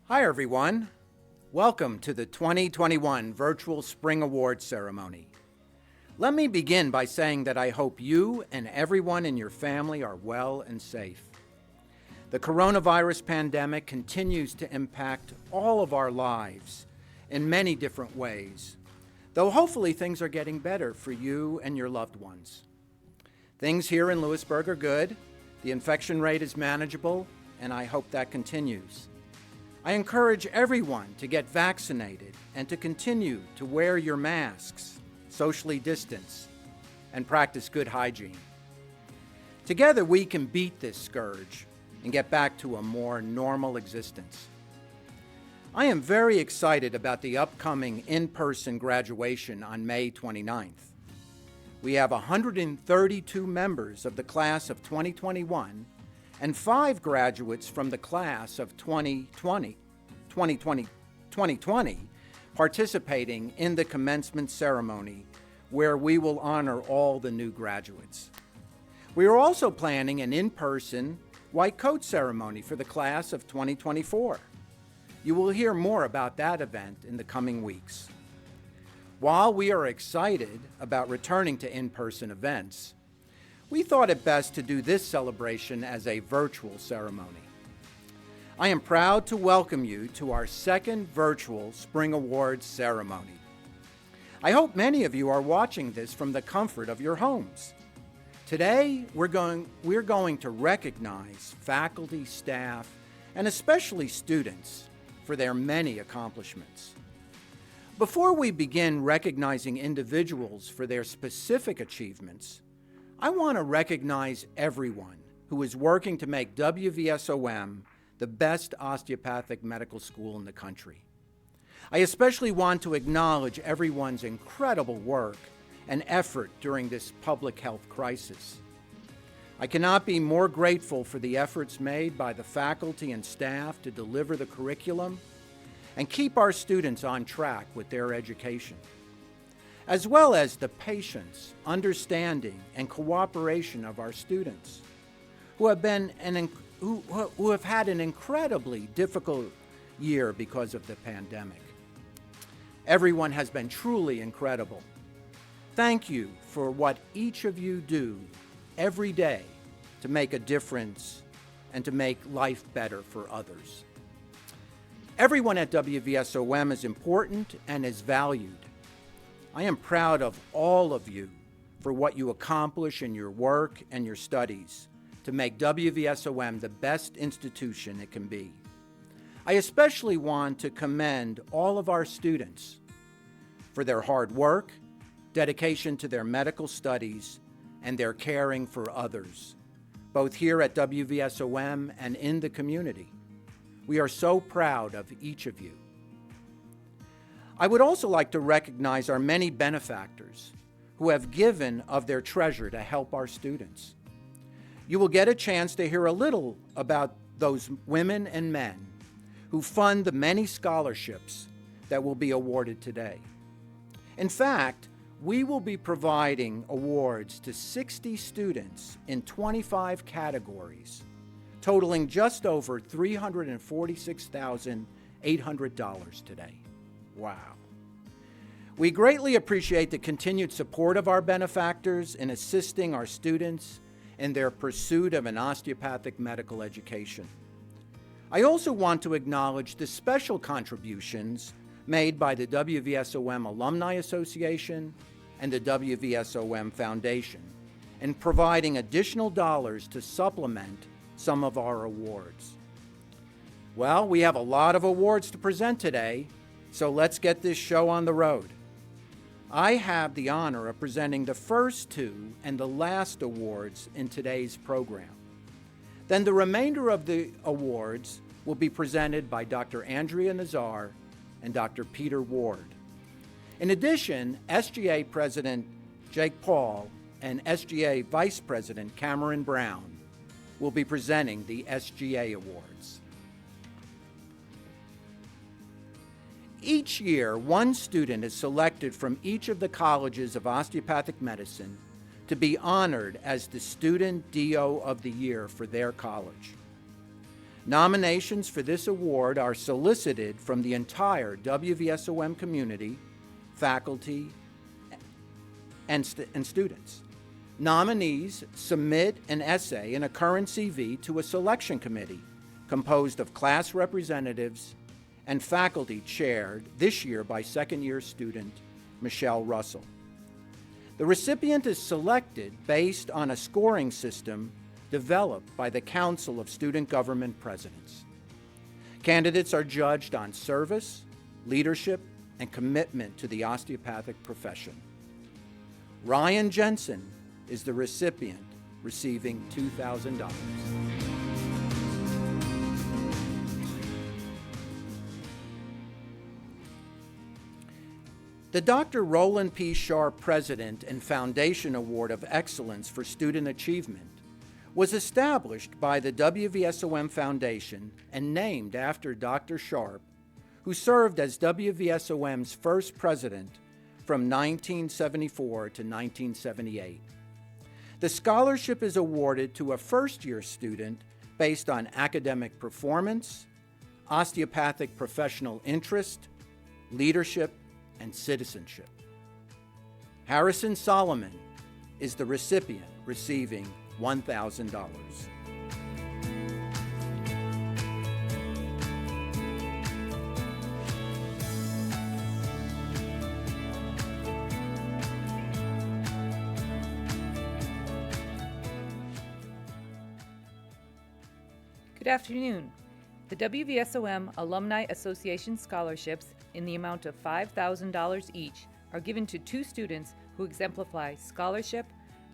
Hi everyone. Welcome to the 2021 Virtual Spring Awards Ceremony. Let me begin by saying that I hope you and everyone in your family are well and safe. The coronavirus pandemic continues to impact all of our lives in many different ways, though hopefully things are getting better for you and your loved ones. Things here in Lewisburg are good, the infection rate is manageable, and I hope that continues. I encourage everyone to get vaccinated and to continue to wear your masks, socially distance, and practice good hygiene. Together we can beat this scourge and get back to a more normal existence. I am very excited about the upcoming in-person graduation on May 29th. We have 132 members of the class of 2021 and 5 graduates from the class of 2020 participating in the commencement ceremony, where we will honor all the new graduates. We are also planning an in-person white coat ceremony for the class of 2024. You will hear more about that event in the coming weeks. While we are excited about returning to in-person events, we thought it best to do this celebration as a virtual ceremony. I am proud to welcome you to our second virtual Spring Awards ceremony. I hope many of you are watching this from the comfort of your homes. Today, we're going to recognize faculty, staff, and especially students for their many accomplishments. Before we begin recognizing individuals for their specific achievements, I want to recognize everyone who is working to make WVSOM the best osteopathic medical school in the country. I especially want to acknowledge everyone's incredible work and effort during this public health crisis. I cannot be more grateful for the efforts made by the faculty and staff to deliver the curriculum and keep our students on track with their education, as well as the patience, understanding, and cooperation of our students who have had an incredibly difficult year because of the pandemic. Everyone has been truly incredible. Thank you for what each of you do every day to make a difference and to make life better for others. Everyone at WVSOM is important and is valued. I am proud of all of you for what you accomplish in your work and your studies to make WVSOM the best institution it can be. I especially want to commend all of our students for their hard work, dedication to their medical studies, and their caring for others, both here at WVSOM and in the community. We are so proud of each of you. I would also like to recognize our many benefactors who have given of their treasure to help our students. You will get a chance to hear a little about those women and men who fund the many scholarships that will be awarded today. In fact, we will be providing awards to 60 students in 25 categories, totaling just over $346,800 today. Wow. We greatly appreciate the continued support of our benefactors in assisting our students in their pursuit of an osteopathic medical education. I also want to acknowledge the special contributions made by the WVSOM Alumni Association and the WVSOM Foundation in providing additional dollars to supplement some of our awards. Well, we have a lot of awards to present today, so let's get this show on the road. I have the honor of presenting the first 2 and the last awards in today's program. Then the remainder of the awards will be presented by Dr. Andrea Nazar and Dr. Peter Ward. In addition, SGA President Jake Paul and SGA Vice President Cameron Brown will be presenting the SGA Awards. Each year, one student is selected from each of the colleges of osteopathic medicine to be honored as the Student DO of the Year for their college. Nominations for this award are solicited from the entire WVSOM community, faculty, and students. Nominees submit an essay and a current CV to a selection committee composed of class representatives and faculty chaired this year by second-year student Michelle Russell. The recipient is selected based on a scoring system developed by the Council of Student Government Presidents. Candidates are judged on service, leadership, and commitment to the osteopathic profession. Ryan Jensen is the recipient, receiving $2,000. The Dr. Roland P. Sharp President and Foundation Award of Excellence for Student Achievement was established by the WVSOM Foundation and named after Dr. Sharp, who served as WVSOM's first president from 1974 to 1978. The scholarship is awarded to a first-year student based on academic performance, osteopathic professional interest, leadership, and citizenship. Harrison Solomon is the recipient, receiving $1,000. Good afternoon. The WVSOM Alumni Association scholarships in the amount of $5,000 each are given to two students who exemplify scholarship,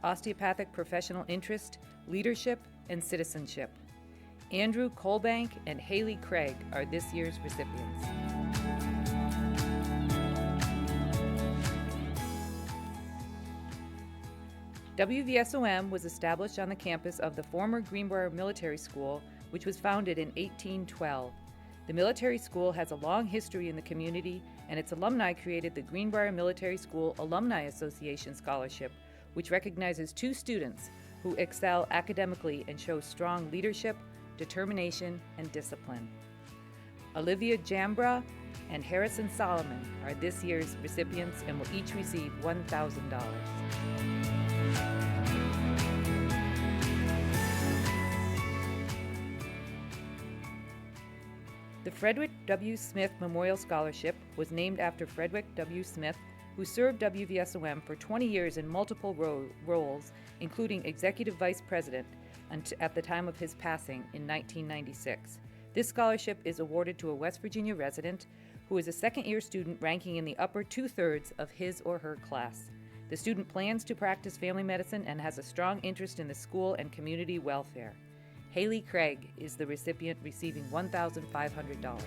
osteopathic professional interest, leadership, and citizenship. Andrew Colbank and Haley Craig are this year's recipients. WVSOM was established on the campus of the former Greenbrier Military School, which was founded in 1812. The military school has a long history in the community, and its alumni created the Greenbrier Military School Alumni Association Scholarship, which recognizes two students who excel academically and show strong leadership, determination, and discipline. Olivia Jambra and Harrison Solomon are this year's recipients and will each receive $1,000. The Fredric W. Smith Memorial Scholarship was named after Fredric W. Smith, who served WVSOM for 20 years in multiple roles, including Executive Vice President at the time of his passing in 1996. This scholarship is awarded to a West Virginia resident who is a second-year student ranking in the upper two-thirds of his or her class. The student plans to practice family medicine and has a strong interest in the school and community welfare. Haley Craig is the recipient, receiving $1,500.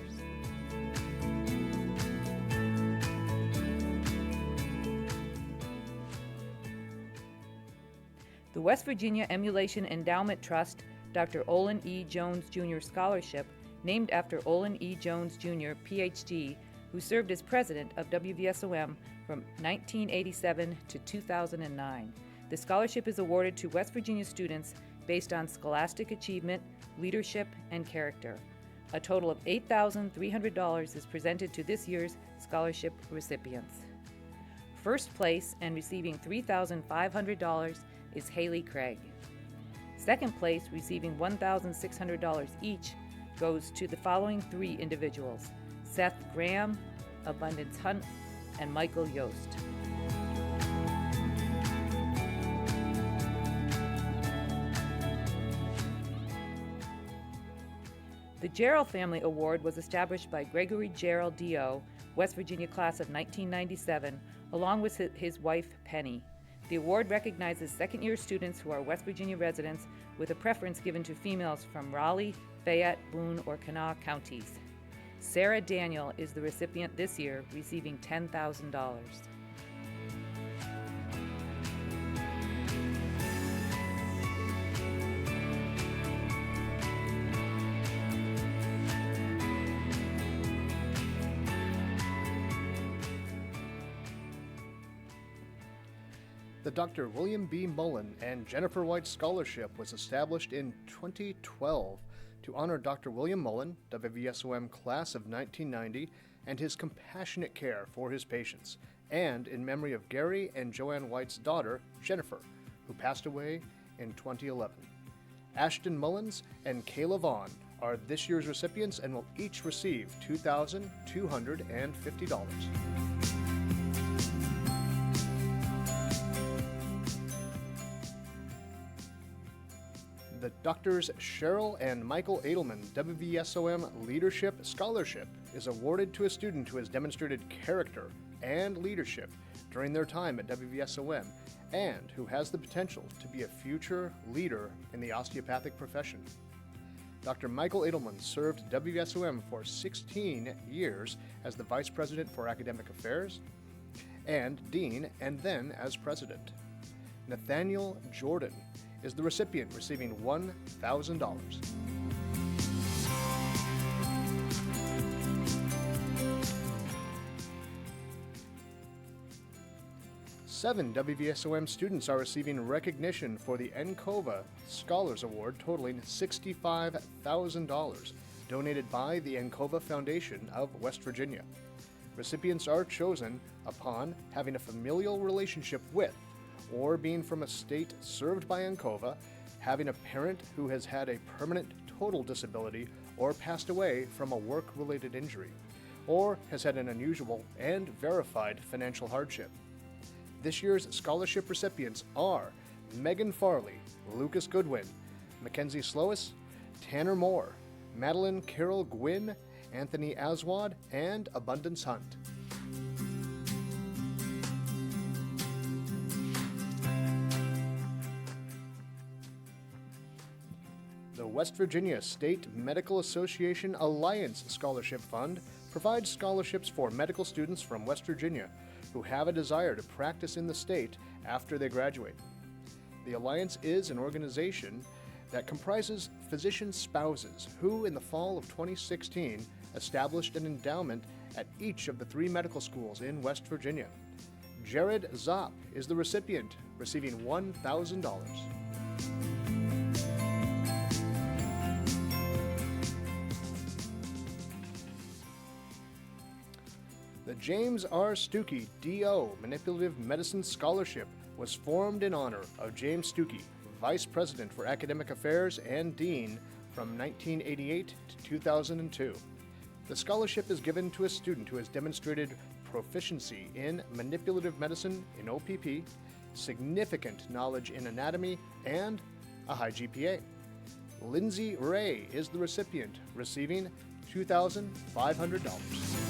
The West Virginia Emulation Endowment Trust Dr. Olen E. Jones Jr. Scholarship, named after Olen E. Jones Jr., Ph.D., who served as president of WVSOM from 1987 to 2009. The scholarship is awarded to West Virginia students based on scholastic achievement, leadership, and character. A total of $8,300 is presented to this year's scholarship recipients. First place and receiving $3,500 is Haley Craig. Second place, receiving $1,600 each, goes to the following three individuals: Seth Graham, Abundance Hunt, and Michael Yost. The Jarrell Family Award was established by Gregory Jarrell D.O., West Virginia class of 1997, along with his wife, Penny. The award recognizes second-year students who are West Virginia residents, with a preference given to females from Raleigh, Fayette, Boone, or Kanawha counties. Sarah Daniel is the recipient this year, receiving $10,000. The Dr. William B. Mullen and Jennifer White Scholarship was established in 2012. to honor Dr. William Mullen, WVSOM class of 1990, and his compassionate care for his patients, and in memory of Gary and Joanne White's daughter, Jennifer, who passed away in 2011. Ashton Mullins and Kayla Vaughn are this year's recipients and will each receive $2,250. The Doctors Cheryl and Michael Adelman WVSOM Leadership Scholarship is awarded to a student who has demonstrated character and leadership during their time at WVSOM and who has the potential to be a future leader in the osteopathic profession. Dr. Michael Adelman served WVSOM for 16 years as the Vice President for Academic Affairs and Dean, and then as President. Nathaniel Jordan is the recipient, receiving $1,000. Seven WVSOM students are receiving recognition for the NCOVA Scholars Award totaling $65,000, donated by the NCOVA Foundation of West Virginia. Recipients are chosen upon having a familial relationship with, or being from a state served by NCOVA, having a parent who has had a permanent total disability or passed away from a work-related injury, or has had an unusual and verified financial hardship. This year's scholarship recipients are Megan Farley, Lucas Goodwin, Mackenzie Slois, Tanner Moore, Madeline Carol Gwynn, Anthony Aswad, and Abundance Hunt. The West Virginia State Medical Association Alliance Scholarship Fund provides scholarships for medical students from West Virginia who have a desire to practice in the state after they graduate. The Alliance is an organization that comprises physician spouses who, in the fall of 2016, established an endowment at each of the 3 medical schools in West Virginia. Jared Zopp is the recipient, receiving $1,000. The James R. Stookey D.O. Manipulative Medicine Scholarship was formed in honor of James Stookey, Vice President for Academic Affairs and Dean from 1988 to 2002. The scholarship is given to a student who has demonstrated proficiency in manipulative medicine in OPP, significant knowledge in anatomy, and a high GPA. Lindsay Ray is the recipient, receiving $2,500.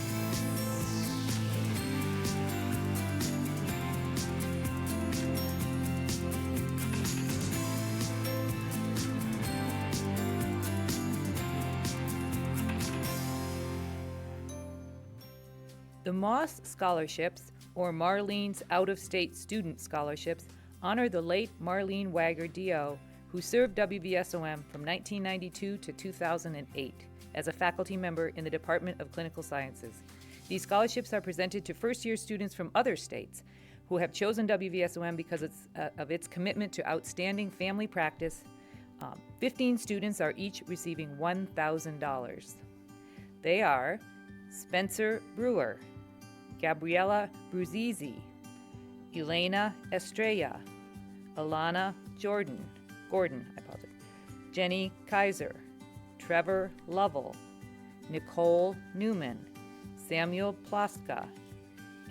The Moss Scholarships, or Marlene's Out-of-State Student Scholarships, honor the late Marlene Wagger D.O., who served WVSOM from 1992 to 2008 as a faculty member in the Department of Clinical Sciences. These scholarships are presented to first-year students from other states who have chosen WVSOM because of its commitment to outstanding family practice. 15 students are each receiving $1,000. They are Spencer Brewer, Gabriella Bruzizi, Elena Estrella, Alana Gordon, Jenny Kaiser, Trevor Lovell, Nicole Newman, Samuel Plaska,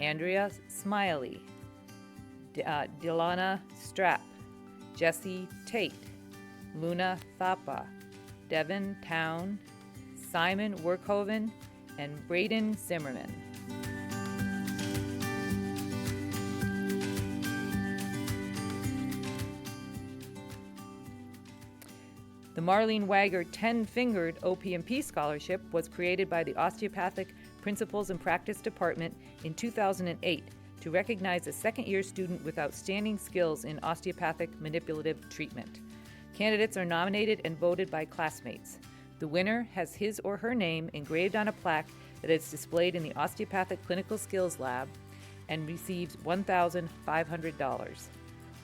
Andrea Smiley, Delana Strapp, Jesse Tate, Luna Thapa, Devin Town, Simon Workhoven, and Braden Zimmerman. The Marlene Wagger 10-fingered OP&P Scholarship was created by the Osteopathic Principles and Practice Department in 2008 to recognize a second-year student with outstanding skills in osteopathic manipulative treatment. Candidates are nominated and voted by classmates. The winner has his or her name engraved on a plaque that is displayed in the Osteopathic Clinical Skills Lab and receives $1,500.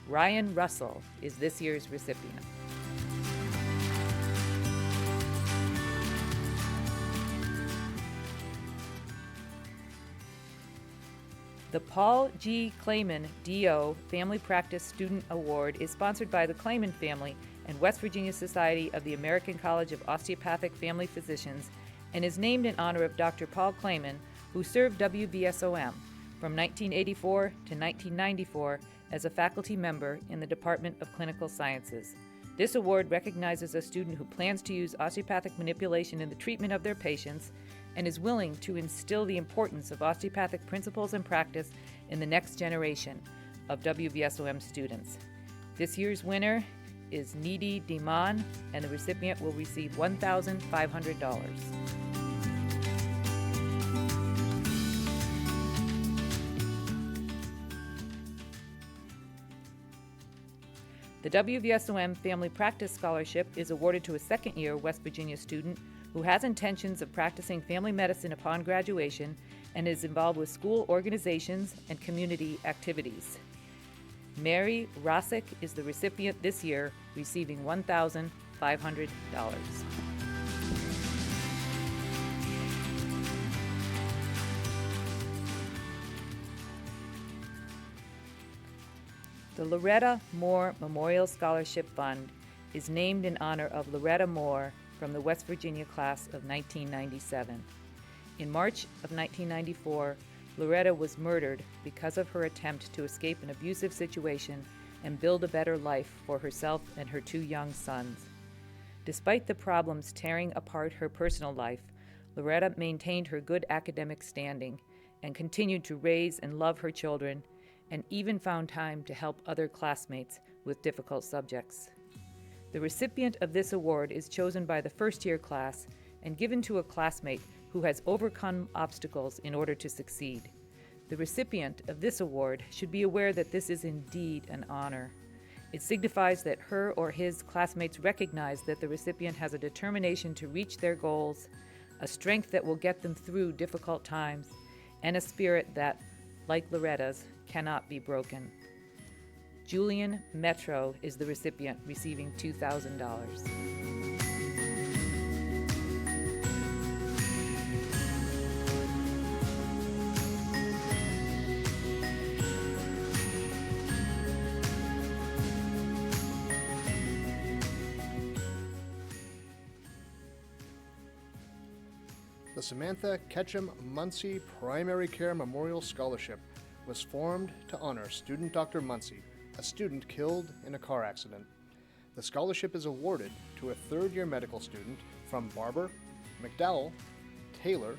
Ryan Russell is this year's recipient. The Paul G. Kleman D.O. Family Practice Student Award is sponsored by the Kleman family and West Virginia Society of the American College of Osteopathic Family Physicians and is named in honor of Dr. Paul Kleman, who served WVSOM from 1984 to 1994 as a faculty member in the Department of Clinical Sciences. This award recognizes a student who plans to use osteopathic manipulation in the treatment of their patients and is willing to instill the importance of osteopathic principles and practice in the next generation of WVSOM students. This year's winner is Nidhi Diman, and the recipient will receive $1,500. The WVSOM Family Practice Scholarship is awarded to a second-year West Virginia student who has intentions of practicing family medicine upon graduation and is involved with school organizations and community activities. Mary Rossick is the recipient this year, receiving $1,500. The Loretta Moore Memorial Scholarship Fund is named in honor of Loretta Moore from the West Virginia class of 1997. In March of 1994, Loretta was murdered because of her attempt to escape an abusive situation and build a better life for herself and her two young sons. Despite the problems tearing apart her personal life, Loretta maintained her good academic standing and continued to raise and love her children, and even found time to help other classmates with difficult subjects. The recipient of this award is chosen by the first-year class and given to a classmate who has overcome obstacles in order to succeed. The recipient of this award should be aware that this is indeed an honor. It signifies that her or his classmates recognize that the recipient has a determination to reach their goals, a strength that will get them through difficult times, and a spirit that, like Loretta's, cannot be broken. Julian Metro is the recipient, receiving $2,000. The Samantha Ketchem Muncy Primary Care Memorial Scholarship was formed to honor student Dr. Muncy, a student killed in a car accident. The scholarship is awarded to a third-year medical student from Barber, McDowell, Taylor,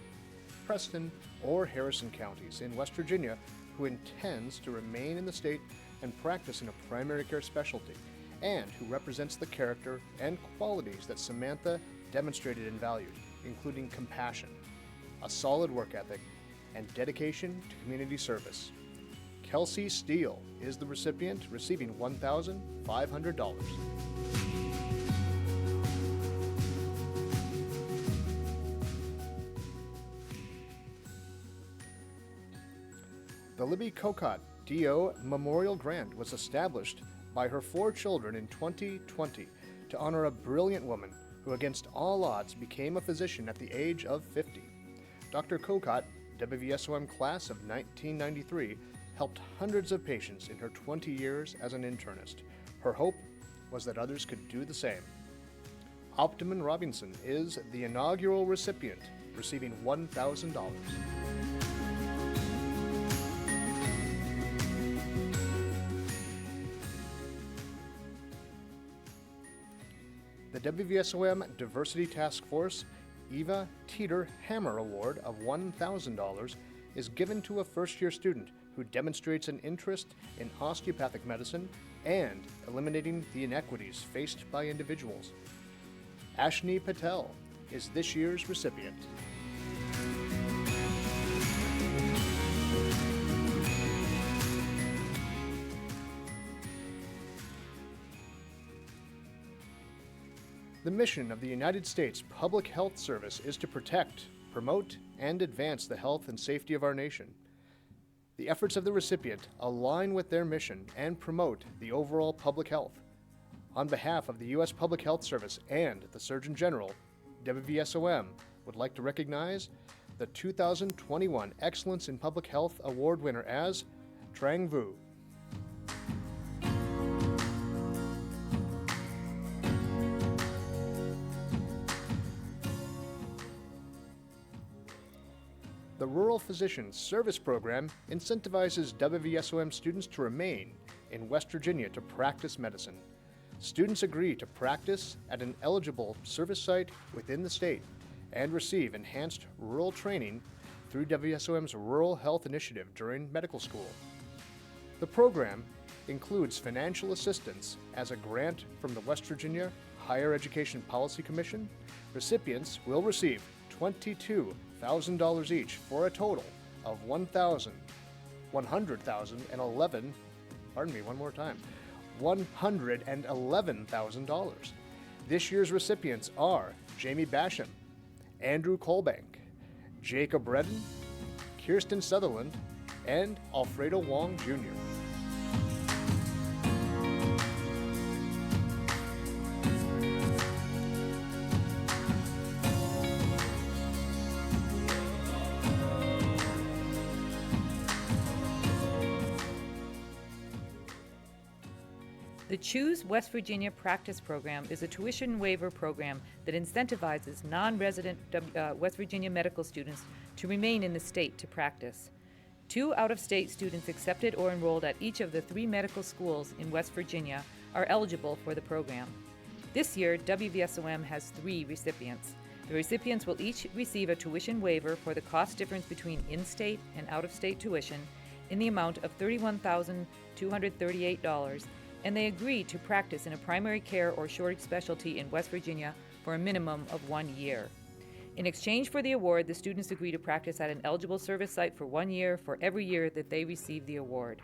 Preston, or Harrison counties in West Virginia who intends to remain in the state and practice in a primary care specialty, and who represents the character and qualities that Samantha demonstrated and valued, including compassion, a solid work ethic, and dedication to community service. Kelsey Steele is the recipient, receiving $1,500. The Libby Kokott D.O. Memorial Grant was established by her 4 children in 2020 to honor a brilliant woman who against all odds became a physician at the age of 50. Dr. Kokott, WVSOM class of 1993, helped hundreds of patients in her 20 years as an internist. Her hope was that others could do the same. Optimum Robinson is the inaugural recipient, receiving $1,000. The WVSOM Diversity Task Force Eva Teter Hammer Award of $1,000 is given to a first-year student who demonstrates an interest in osteopathic medicine and eliminating the inequities faced by individuals. Ashni Patel is this year's recipient. The mission of the United States Public Health Service is to protect, promote, and advance the health and safety of our nation. The efforts of the recipient align with their mission and promote the overall public health. On behalf of the U.S. Public Health Service and the Surgeon General, WVSOM would like to recognize the 2021 Excellence in Public Health Award winner as Trang Vu. The Rural Physician Service Program incentivizes WVSOM students to remain in West Virginia to practice medicine. Students agree to practice at an eligible service site within the state and receive enhanced rural training through WVSOM's Rural Health Initiative during medical school. The program includes financial assistance as a grant from the West Virginia Higher Education Policy Commission. Recipients will receive $22,000 each for a total of $111,000. This year's recipients are Jamie Basham, Andrew Colbank, Jacob Redden, Kirsten Sutherland, and Alfredo Wong Jr. The Choose West Virginia Practice Program is a tuition waiver program that incentivizes non-resident West Virginia medical students to remain in the state to practice. 2 out-of-state students accepted or enrolled at each of the 3 medical schools in West Virginia are eligible for the program. This year, WVSOM has 3 recipients. The recipients will each receive a tuition waiver for the cost difference between in-state and out-of-state tuition in the amount of $31,238, and they agree to practice in a primary care or shortage specialty in West Virginia for a minimum of 1 year. In exchange for the award, the students agree to practice at an eligible service site for 1 year for every year that they receive the award.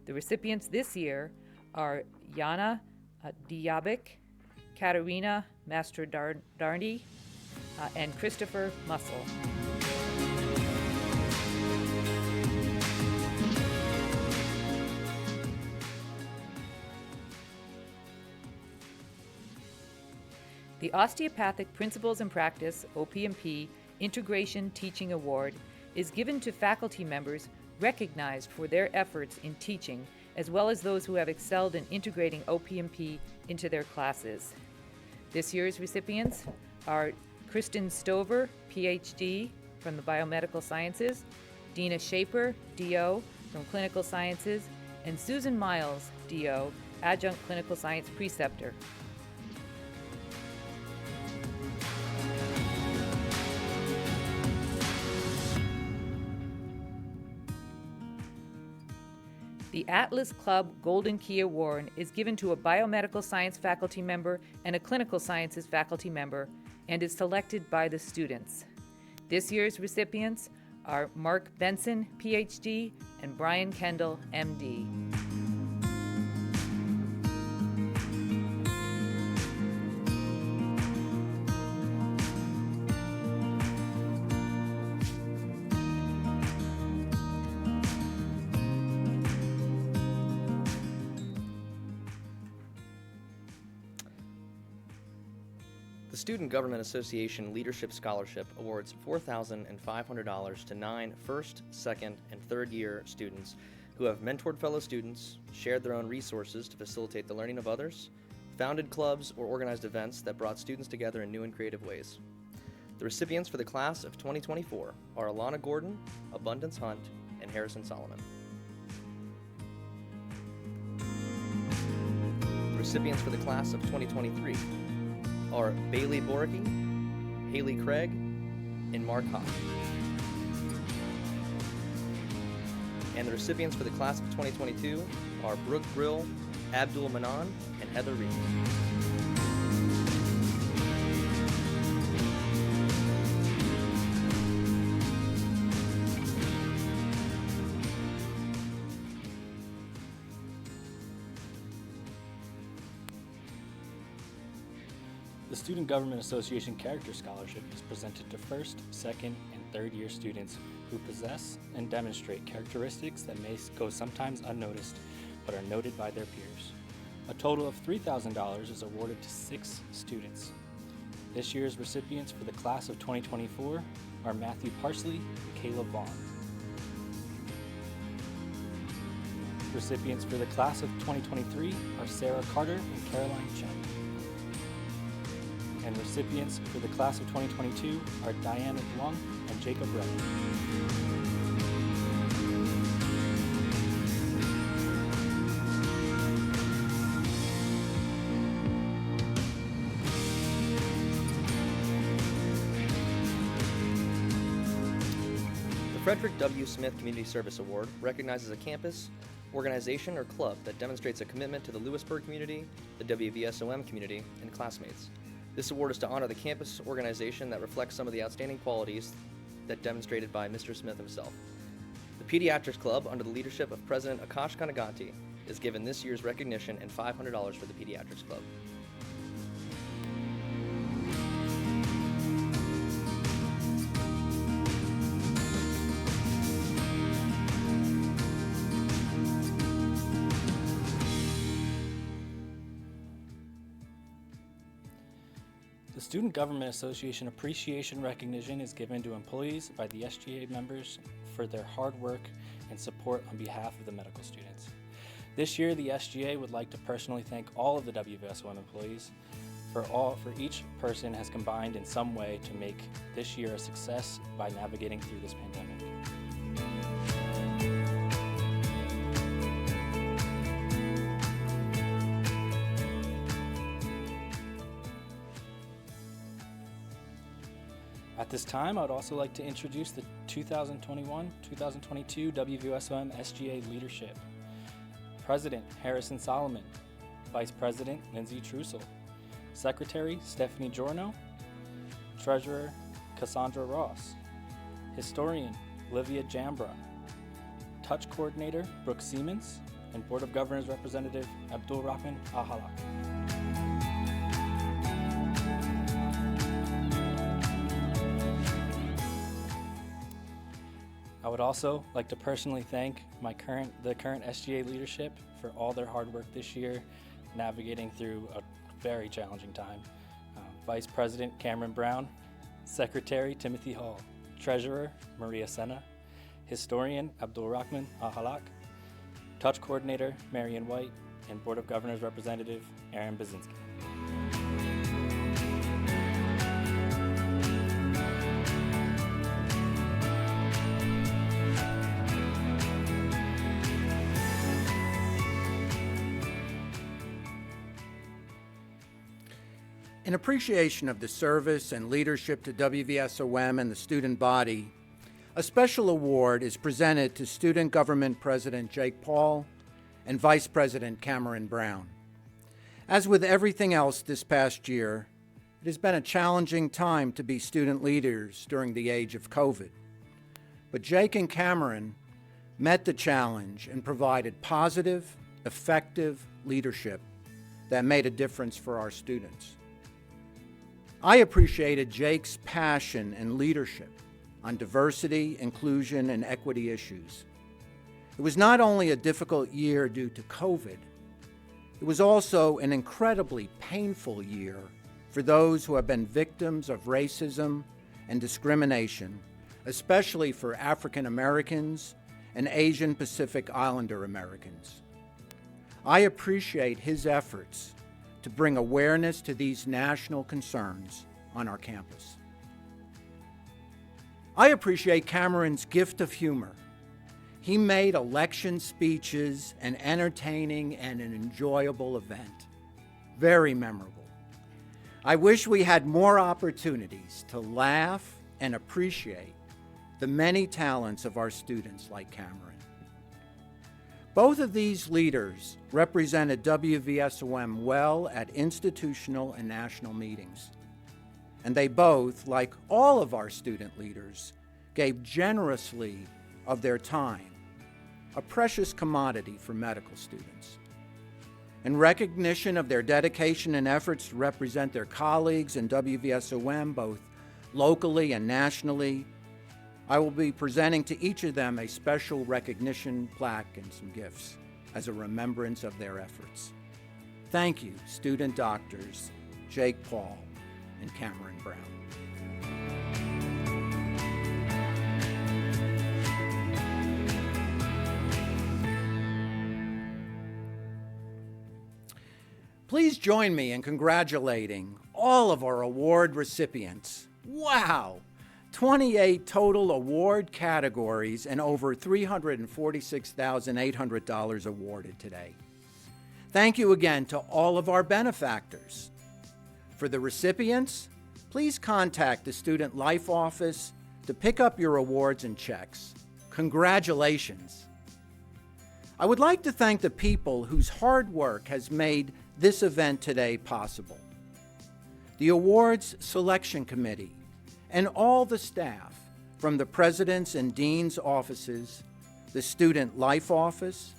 The recipients this year are Yana Diabik, Katerina Mastrodarny, and Christopher Mussel. The Osteopathic Principles and Practice, OP&P, Integration Teaching Award is given to faculty members recognized for their efforts in teaching, as well as those who have excelled in integrating OP&P into their classes. This year's recipients are Kristen Stover, PhD, from the Biomedical Sciences, Dina Shaper, DO, from Clinical Sciences, and Susan Miles, DO, Adjunct Clinical Science Preceptor. The Atlas Club Golden Key Award is given to a biomedical science faculty member and a clinical sciences faculty member and is selected by the students. This year's recipients are Mark Benson, PhD, and Brian Kendall, MD. The Student Government Association Leadership Scholarship awards $4,500 to 9 first, second, and third year students who have mentored fellow students, shared their own resources to facilitate the learning of others, founded clubs, or organized events that brought students together in new and creative ways. The recipients for the class of 2024 are Alana Gordon, Abundance Hunt, and Harrison Solomon. The recipients for the class of 2023 are Bailey Boricki, Haley Craig, and Mark Hoff. And the recipients for the class of 2022 are Brooke Brill, Abdul Manan, and Heather Reed. The Student Government Association Character Scholarship is presented to first, second, and third year students who possess and demonstrate characteristics that may go sometimes unnoticed but are noted by their peers. A total of $3,000 is awarded to 6 students. This year's recipients for the class of 2024 are Matthew Parsley and Caleb Vaughn. Recipients for the class of 2023 are Sarah Carter and Caroline Chen. And recipients for the class of 2022 are Diana Lung and Jacob Redden. The Fredric W. Smith Community Service Award recognizes a campus, organization, or club that demonstrates a commitment to the Lewisburg community, the WVSOM community, and classmates. This award is to honor the campus organization that reflects some of the outstanding qualities that demonstrated by Mr. Smith himself. The Pediatrics Club, under the leadership of President Akash Kanaganti, is given this year's recognition and $500 for the Pediatrics Club. The Student Government Association Appreciation Recognition is given to employees by the SGA members for their hard work and support on behalf of the medical students. This year, the SGA would like to personally thank all of the WVSOM employees for each person has combined in some way to make this year a success by navigating through this pandemic. At this time, I would also like to introduce the 2021-2022 WVSOM SGA leadership. President Harrison Solomon, Vice President Lindsay Trussell, Secretary Stephanie Giorno, Treasurer Cassandra Ross, Historian Livia Jambra, Touch Coordinator Brooke Siemens, and Board of Governors Representative Abdul Rahman Ahalak. I would also like to personally thank the current SGA leadership for all their hard work this year, navigating through a very challenging time. Vice President Cameron Brown, Secretary Timothy Hall, Treasurer Maria Senna, Historian Abdul Rahman Ahalak, Touch Coordinator Marion White, and Board of Governors Representative Aaron Bazinski. In appreciation of the service and leadership to WVSOM and the student body, a special award is presented to Student Government President Jake Paul and Vice President Cameron Brown. As with everything else this past year, it has been a challenging time to be student leaders during the age of COVID. But Jake and Cameron met the challenge and provided positive, effective leadership that made a difference for our students. I appreciated Jake's passion and leadership on diversity, inclusion, and equity issues. It was not only a difficult year due to COVID, it was also an incredibly painful year for those who have been victims of racism and discrimination, especially for African Americans and Asian Pacific Islander Americans. I appreciate his efforts to bring awareness to these national concerns on our campus. I appreciate Cameron's gift of humor. He made election speeches an entertaining and an enjoyable event. Very memorable. I wish we had more opportunities to laugh and appreciate the many talents of our students like Cameron. Both of these leaders represented WVSOM well at institutional and national meetings. And they both, like all of our student leaders, gave generously of their time, a precious commodity for medical students. In recognition of their dedication and efforts to represent their colleagues in WVSOM, both locally and nationally, I will be presenting to each of them a special recognition plaque and some gifts as a remembrance of their efforts. Thank you, student doctors Jake Paul and Cameron Brown. Please join me in congratulating all of our award recipients. Wow! 28 total award categories and over $346,800 awarded today. Thank you again to all of our benefactors. For the recipients, please contact the Student Life Office to pick up your awards and checks. Congratulations! I would like to thank the people whose hard work has made this event today possible. The Awards Selection Committee and all the staff from the President's and Dean's offices, the Student Life Office,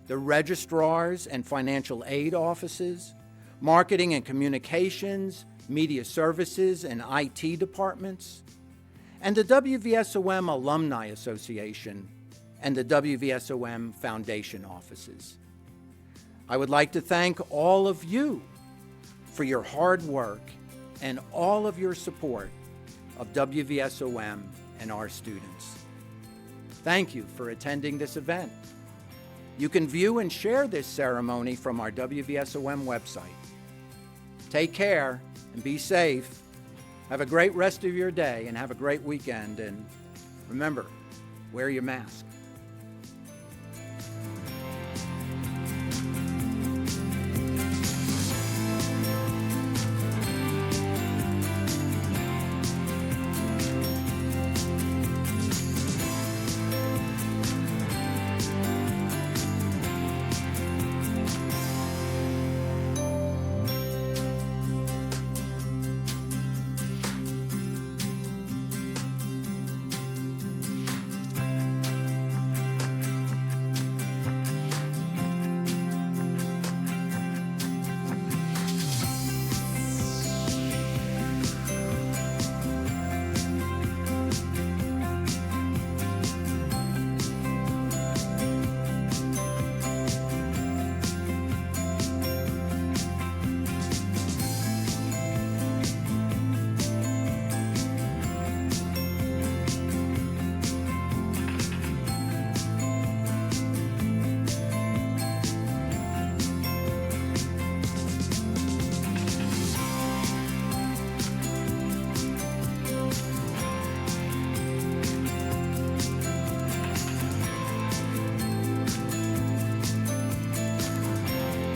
the Registrars and Financial Aid offices, Marketing and Communications, Media Services and IT departments, and the WVSOM Alumni Association and the WVSOM Foundation offices. I would like to thank all of you for your hard work and all of your support of WVSOM and our students. Thank you for attending this event. You can view and share this ceremony from our WVSOM website. Take care and be safe. Have a great rest of your day and have a great weekend. And remember, wear your mask.